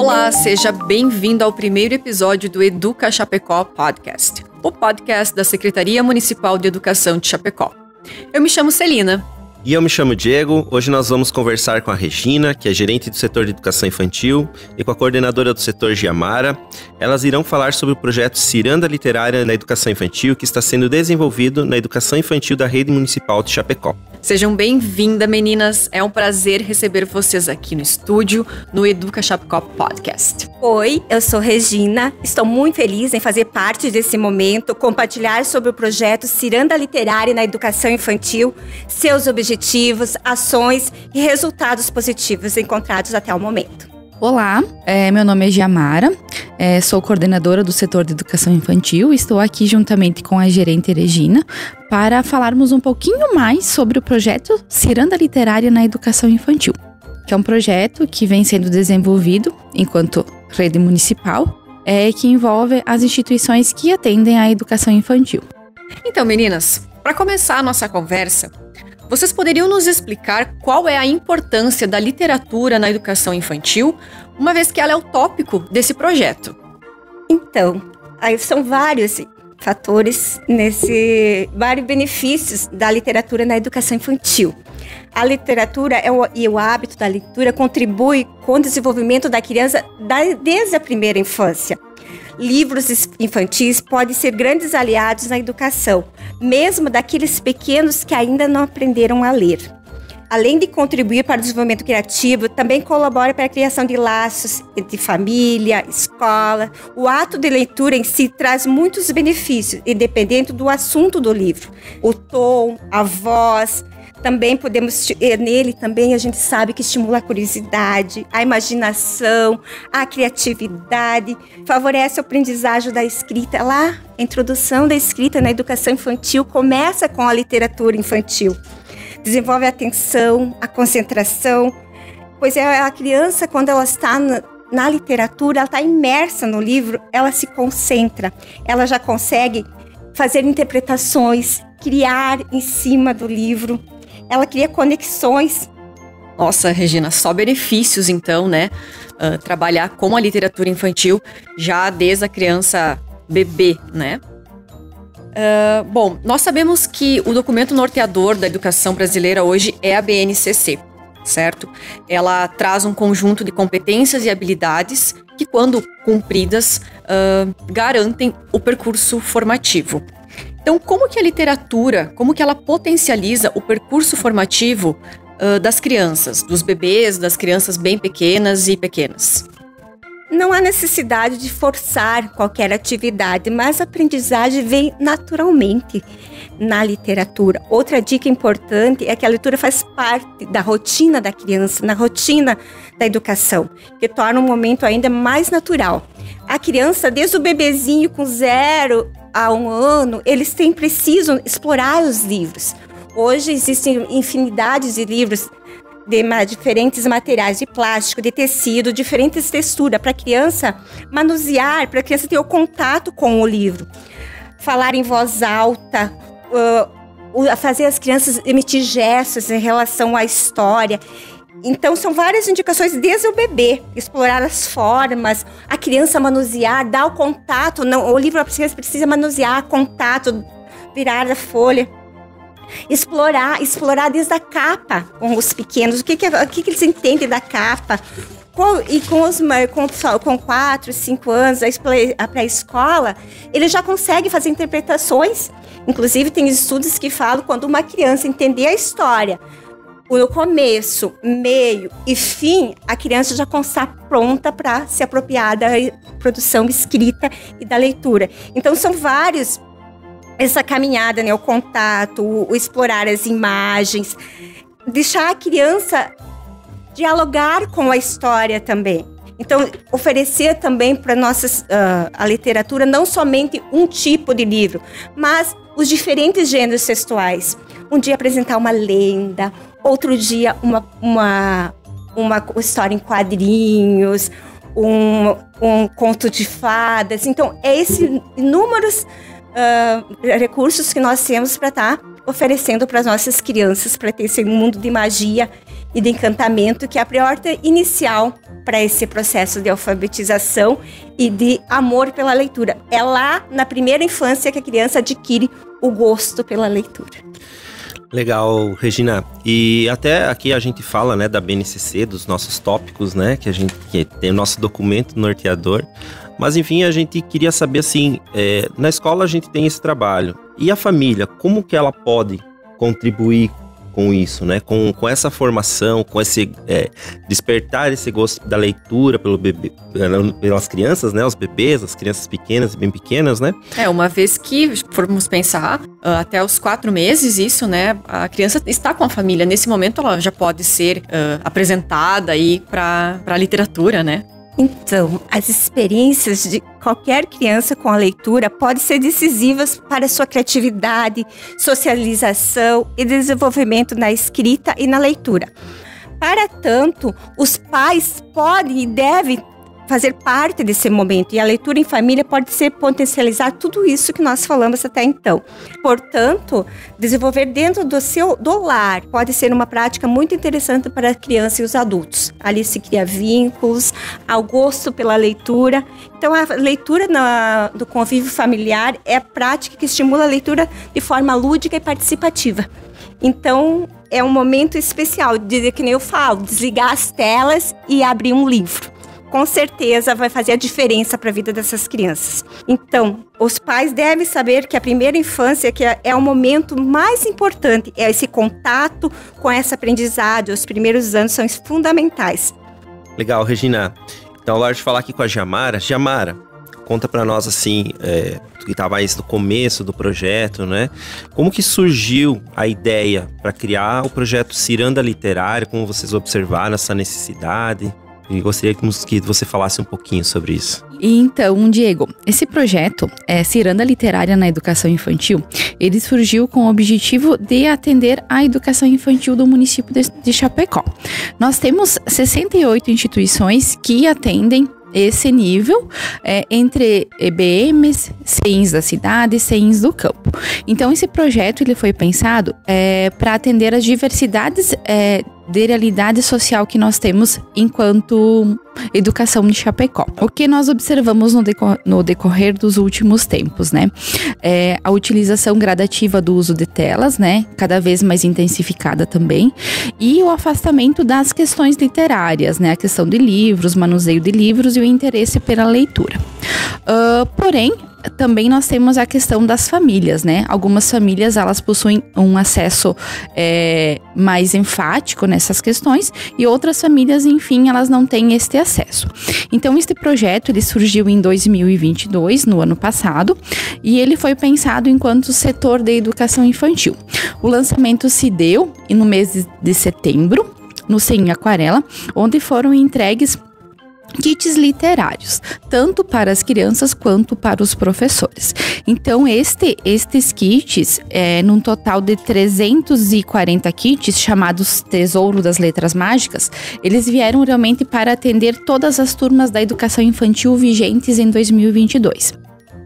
Olá, seja bem-vindo ao primeiro episódio do Educa Chapecó Podcast, o podcast da Secretaria Municipal de Educação de Chapecó. Eu me chamo Celina. E eu me chamo Diego. Hoje nós vamos conversar com a Regina, que é gerente do setor de educação infantil, e com a coordenadora do setor Giamara. Elas irão falar sobre o projeto Ciranda Literária na Educação Infantil, que está sendo desenvolvido na educação infantil da Rede Municipal de Chapecó. Sejam bem-vindas, meninas. É um prazer receber vocês aqui no estúdio, no Educa Chapecó Podcast. Oi, eu sou Regina. Estou muito feliz em fazer parte desse momento, compartilhar sobre o projeto Ciranda Literária na Educação Infantil, seus objetivos, ações e resultados positivos encontrados até o momento. Olá, meu nome é Giamara, sou coordenadora do setor de educação infantil e estou aqui juntamente com a gerente Regina para falarmos um pouquinho mais sobre o projeto Ciranda Literária na Educação Infantil, que é um projeto que vem sendo desenvolvido enquanto rede municipal, que envolve as instituições que atendem à educação infantil. Então, meninas, para começar a nossa conversa, vocês poderiam nos explicar qual é a importância da literatura na educação infantil, uma vez que ela é o tópico desse projeto? Então, aí são vários fatores, vários benefícios da literatura na educação infantil. A literatura e o hábito da leitura contribui com o desenvolvimento da criança desde a primeira infância. Livros infantis podem ser grandes aliados na educação, mesmo daqueles pequenos que ainda não aprenderam a ler. Além de contribuir para o desenvolvimento criativo, também colabora para a criação de laços entre família, escola. O ato de leitura em si traz muitos benefícios, independente do assunto do livro. O tom, a voz. Também nele também a gente sabe que estimula a curiosidade, a imaginação, a criatividade, favorece a aprendizagem da escrita. Lá, a introdução da escrita na educação infantil começa com a literatura infantil. Desenvolve a atenção, a concentração, pois a criança, quando ela está na literatura, ela está imersa no livro, ela se concentra, ela já consegue fazer interpretações, criar em cima do livro. Ela cria conexões. Nossa, Regina, só benefícios então, né? Trabalhar com a literatura infantil já desde a criança bebê, né? Bom, nós sabemos que o documento norteador da educação brasileira hoje é a BNCC, certo? Ela traz um conjunto de competências e habilidades que, quando cumpridas, garantem o percurso formativo. Então, como que a literatura, como que ela potencializa o percurso formativo das crianças, dos bebês, das crianças bem pequenas e pequenas? Não há necessidade de forçar qualquer atividade, mas a aprendizagem vem naturalmente na literatura. Outra dica importante é que a leitura faz parte da rotina da criança, na rotina da educação, que torna um momento ainda mais natural. A criança, desde o bebezinho com 0 a 1 ano, eles precisam explorar os livros. Hoje existem infinidades de livros de diferentes materiais, de plástico, de tecido, diferentes texturas, para a criança manusear, para a criança ter o contato com o livro. Falar em voz alta, fazer as crianças emitir gestos em relação à história. Então, são várias indicações desde o bebê, explorar as formas, a criança manusear, dar o contato. Não, o livro precisa manusear, contato, virar a folha. Explorar desde a capa com os pequenos, o que eles entendem da capa. E com 4, 5 anos, a pré-escola, ele já consegue fazer interpretações. Inclusive, tem estudos que falam quando uma criança entender a história, no começo, meio e fim, a criança já está pronta para se apropriar da produção escrita e da leitura. Então, são vários, essa caminhada, né, o contato, o explorar as imagens, deixar a criança dialogar com a história também. Então, oferecer também para a literatura não somente um tipo de livro, mas os diferentes gêneros textuais. Um dia apresentar uma lenda, outro dia uma história em quadrinhos, um conto de fadas. Então, esses inúmeros recursos que nós temos para estar oferecendo para as nossas crianças, para ter esse mundo de magia e de encantamento, que é a porta inicial para esse processo de alfabetização e de amor pela leitura. É lá, na primeira infância, que a criança adquire o gosto pela leitura. Legal, Regina. E até aqui a gente fala, né, da BNCC, dos nossos tópicos, né, que tem o nosso documento norteador. Mas, enfim, a gente queria saber, assim, na escola a gente tem esse trabalho. E a família, como que ela pode contribuir com isso, né? Com essa formação, com esse despertar esse gosto da leitura pelo bebê, pelas crianças, né? Os bebês, as crianças pequenas e bem pequenas, né? Uma vez que formos pensar, até os 4 meses, isso, né? A criança está com a família. Nesse momento, ela já pode ser apresentada aí para a literatura, né? Então, as experiências de qualquer criança com a leitura podem ser decisivas para a sua criatividade, socialização e desenvolvimento na escrita e na leitura. Para tanto, os pais podem e devem fazer parte desse momento, e a leitura em família pode ser potencializar tudo isso que nós falamos até então. Portanto, desenvolver dentro do lar pode ser uma prática muito interessante para a criança e os adultos. Ali se cria vínculos, ao gosto pela leitura. Então, a leitura do convívio familiar é a prática que estimula a leitura de forma lúdica e participativa. Então, é um momento especial, que nem eu falo, desligar as telas e abrir um livro. Com certeza vai fazer a diferença para a vida dessas crianças. Então, os pais devem saber que a primeira infância que é o momento mais importante, é esse contato com essa aprendizagem, os primeiros anos são fundamentais. Legal, Regina. Então, a hora de falar aqui com a Giamara. Giamara, conta para nós, assim, que estava mais no começo do projeto, né? Como que surgiu a ideia para criar o projeto Ciranda Literária? Como vocês observaram essa necessidade? E gostaria que você falasse um pouquinho sobre isso. Então, Diego, esse projeto, Ciranda Literária na Educação Infantil, ele surgiu com o objetivo de atender a educação infantil do município de Chapecó. Nós temos 68 instituições que atendem esse nível entre EBMs, CEINs da cidade e CEINs do campo. Então, esse projeto ele foi pensado para atender as diversidades de realidade social que nós temos enquanto educação de Chapecó. O que nós observamos no decorrer dos últimos tempos, né? A utilização gradativa do uso de telas, né? Cada vez mais intensificada também. E o afastamento das questões literárias, né? A questão de livros, manuseio de livros e o interesse pela leitura. Porém, também nós temos a questão das famílias, né? Algumas famílias, elas possuem um acesso mais enfático nessas questões e outras famílias, enfim, elas não têm este acesso. Então, este projeto, ele surgiu em 2022, no ano passado, e ele foi pensado enquanto setor de educação infantil. O lançamento se deu no mês de setembro, no CEIN Aquarela, onde foram entregues kits literários, tanto para as crianças quanto para os professores. Então, estes kits, num total de 340 kits, chamados Tesouro das Letras Mágicas, eles vieram realmente para atender todas as turmas da educação infantil vigentes em 2022.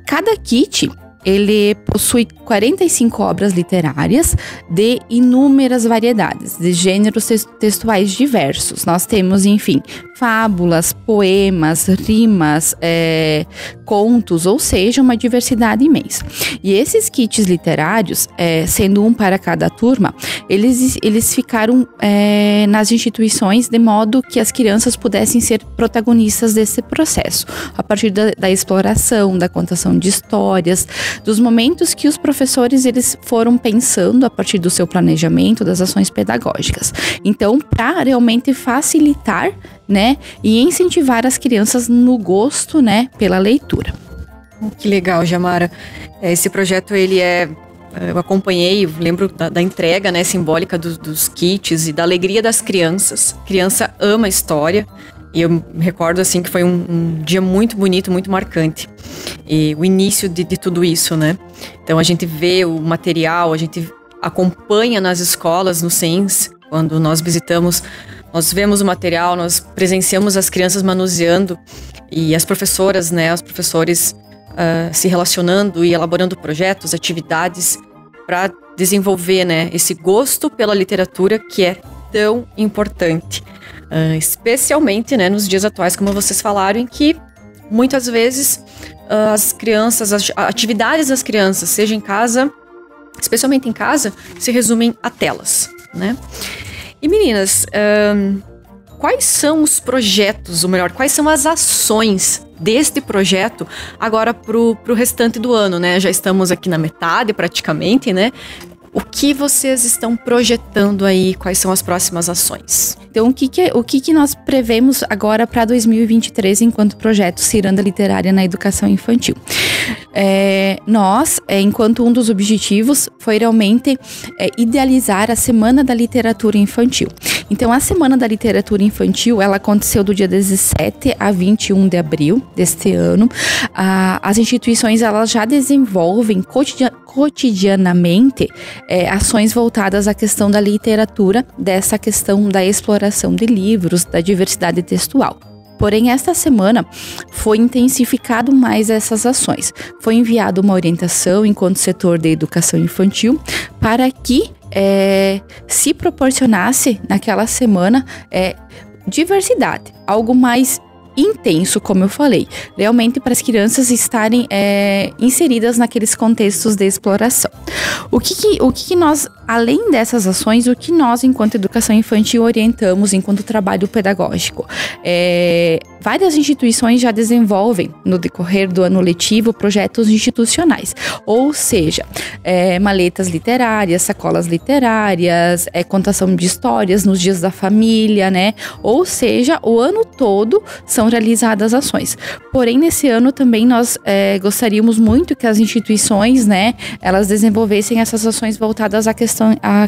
Cada kit, ele possui 45 obras literárias de inúmeras variedades, de gêneros textuais diversos. Nós temos, enfim, fábulas, poemas, rimas, contos, ou seja, uma diversidade imensa. E esses kits literários, sendo um para cada turma, eles ficaram nas instituições de modo que as crianças pudessem ser protagonistas desse processo, a partir da exploração, da contação de histórias, dos momentos que os professores eles foram pensando a partir do seu planejamento, das ações pedagógicas. Então, para realmente facilitar, né, e incentivar as crianças no gosto, né, pela leitura. Que legal, Giamara. Esse projeto, eu acompanhei, eu lembro da entrega, né, simbólica dos kits e da alegria das crianças. A criança ama a história. E eu me recordo, assim, que foi um dia muito bonito, muito marcante. E o início de tudo isso, né? Então, a gente vê o material, a gente acompanha nas escolas, no CEINs, quando nós visitamos, nós vemos o material, nós presenciamos as crianças manuseando e as professoras, né, os professores se relacionando e elaborando projetos, atividades para desenvolver, né, esse gosto pela literatura que é tão importante, especialmente, né, nos dias atuais, como vocês falaram, em que muitas vezes as crianças, as atividades das crianças, seja em casa, especialmente em casa, se resumem a telas, né? E meninas, quais são os projetos, ou melhor, quais são as ações deste projeto agora pro restante do ano, né? Já estamos aqui na metade praticamente, né? O que vocês estão projetando aí? Quais são as próximas ações? Então, o que nós prevemos agora para 2023 enquanto projeto Ciranda Literária na Educação Infantil? Nós, enquanto um dos objetivos, foi realmente idealizar a Semana da Literatura Infantil. Então, a Semana da Literatura Infantil, ela aconteceu do dia 17 a 21 de abril deste ano. As instituições, elas já desenvolvem cotidianamente ações voltadas à questão da literatura, dessa questão da exploração de livros, da diversidade textual. Porém, esta semana foi intensificado mais essas ações. Foi enviada uma orientação enquanto setor de educação infantil para que se proporcionasse naquela semana diversidade, algo mais intenso, como eu falei, realmente para as crianças estarem inseridas naqueles contextos de exploração. O que nós, além dessas ações, o que nós, enquanto educação infantil, orientamos enquanto trabalho pedagógico? Várias instituições já desenvolvem, no decorrer do ano letivo, projetos institucionais, ou seja, maletas literárias, sacolas literárias, contação de histórias nos dias da família, né? Ou seja, o ano todo são realizadas ações. Porém, nesse ano também nós gostaríamos muito que as instituições, né, elas desenvolvessem essas ações voltadas à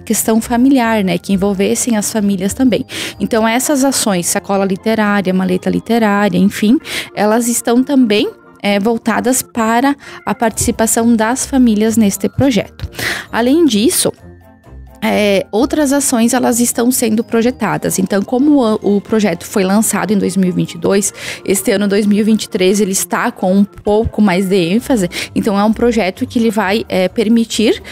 questão familiar, né, que envolvessem as famílias também. Então, essas ações, sacola literária, maleta literária, enfim, elas estão também voltadas para a participação das famílias neste projeto. Além disso, outras ações elas estão sendo projetadas. Então, como o projeto foi lançado em 2022, este ano 2023 ele está com um pouco mais de ênfase. Então, é um projeto que ele vai permitir,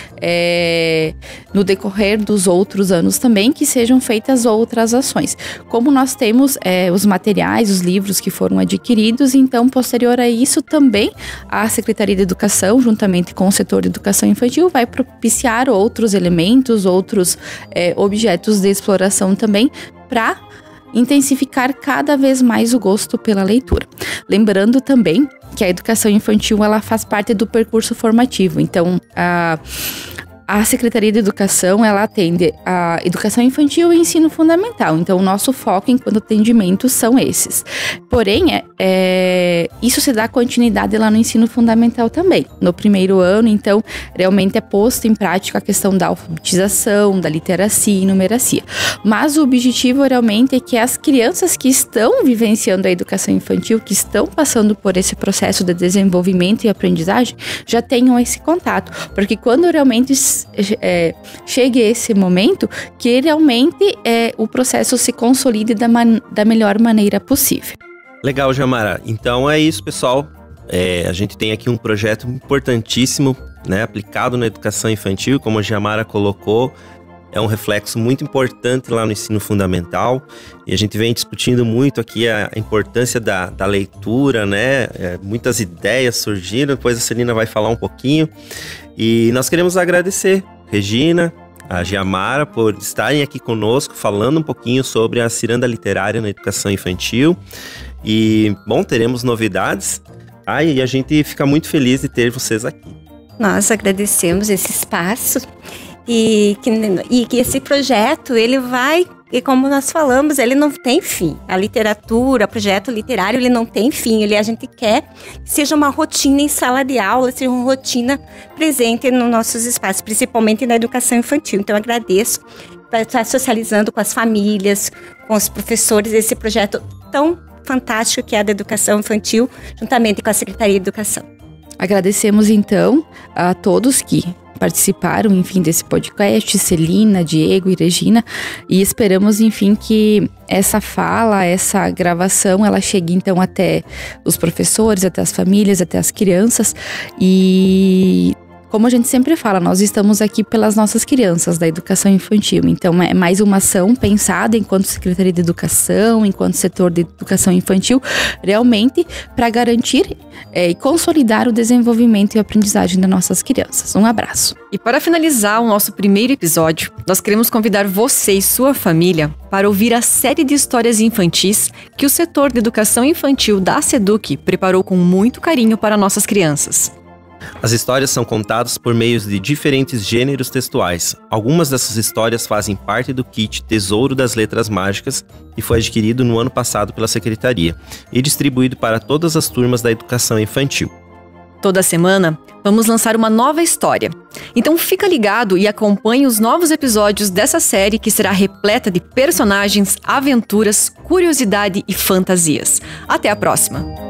no decorrer dos outros anos também, que sejam feitas outras ações. Como nós temos os materiais, os livros que foram adquiridos, então, posterior a isso, também a Secretaria de Educação, juntamente com o setor de educação infantil, vai propiciar outros elementos, outros objetos de exploração também, para intensificar cada vez mais o gosto pela leitura. Lembrando também que a educação infantil ela faz parte do percurso formativo. Então, a Secretaria de Educação, ela atende a educação infantil e ensino fundamental. Então, o nosso foco enquanto atendimento são esses. Porém, isso se dá continuidade lá no ensino fundamental também. No primeiro ano, então, realmente é posto em prática a questão da alfabetização, da literacia e numeracia. Mas o objetivo realmente é que as crianças que estão vivenciando a educação infantil, que estão passando por esse processo de desenvolvimento e aprendizagem, já tenham esse contato. Porque quando realmente chegue esse momento, que realmente o processo se consolide da melhor maneira possível. Legal, Giamara. Então é isso, pessoal. A gente tem aqui um projeto importantíssimo, né, aplicado na educação infantil, como a Giamara colocou. É um reflexo muito importante lá no ensino fundamental, e a gente vem discutindo muito aqui a importância da leitura, né? Muitas ideias surgiram, depois a Celina vai falar um pouquinho. E nós queremos agradecer Regina, a Giamara, por estarem aqui conosco, falando um pouquinho sobre a Ciranda Literária na Educação Infantil. E, bom, teremos novidades, e a gente fica muito feliz de ter vocês aqui. Nós agradecemos esse espaço. E que esse projeto, ele vai, e como nós falamos, ele não tem fim. A literatura, o projeto literário, ele não tem fim. A gente quer que seja uma rotina em sala de aula, seja uma rotina presente nos nossos espaços, principalmente na educação infantil. Então, eu agradeço por estar socializando com as famílias, com os professores, esse projeto tão fantástico que é a da educação infantil, juntamente com a Secretaria de Educação. Agradecemos, então, a todos que participaram, enfim, desse podcast, Celina, Diego e Regina, e esperamos, enfim, que essa fala, essa gravação, ela chegue, então, até os professores, até as famílias, até as crianças, e como a gente sempre fala, nós estamos aqui pelas nossas crianças da educação infantil. Então, é mais uma ação pensada enquanto Secretaria de Educação, enquanto setor de educação infantil, realmente para garantir e consolidar o desenvolvimento e a aprendizagem das nossas crianças. Um abraço. E para finalizar o nosso primeiro episódio, nós queremos convidar você e sua família para ouvir a série de histórias infantis que o setor de educação infantil da SEDUC preparou com muito carinho para nossas crianças. As histórias são contadas por meios de diferentes gêneros textuais. Algumas dessas histórias fazem parte do kit Tesouro das Letras Mágicas, que foi adquirido no ano passado pela Secretaria e distribuído para todas as turmas da educação infantil. Toda semana, vamos lançar uma nova história. Então fica ligado e acompanhe os novos episódios dessa série que será repleta de personagens, aventuras, curiosidade e fantasias. Até a próxima!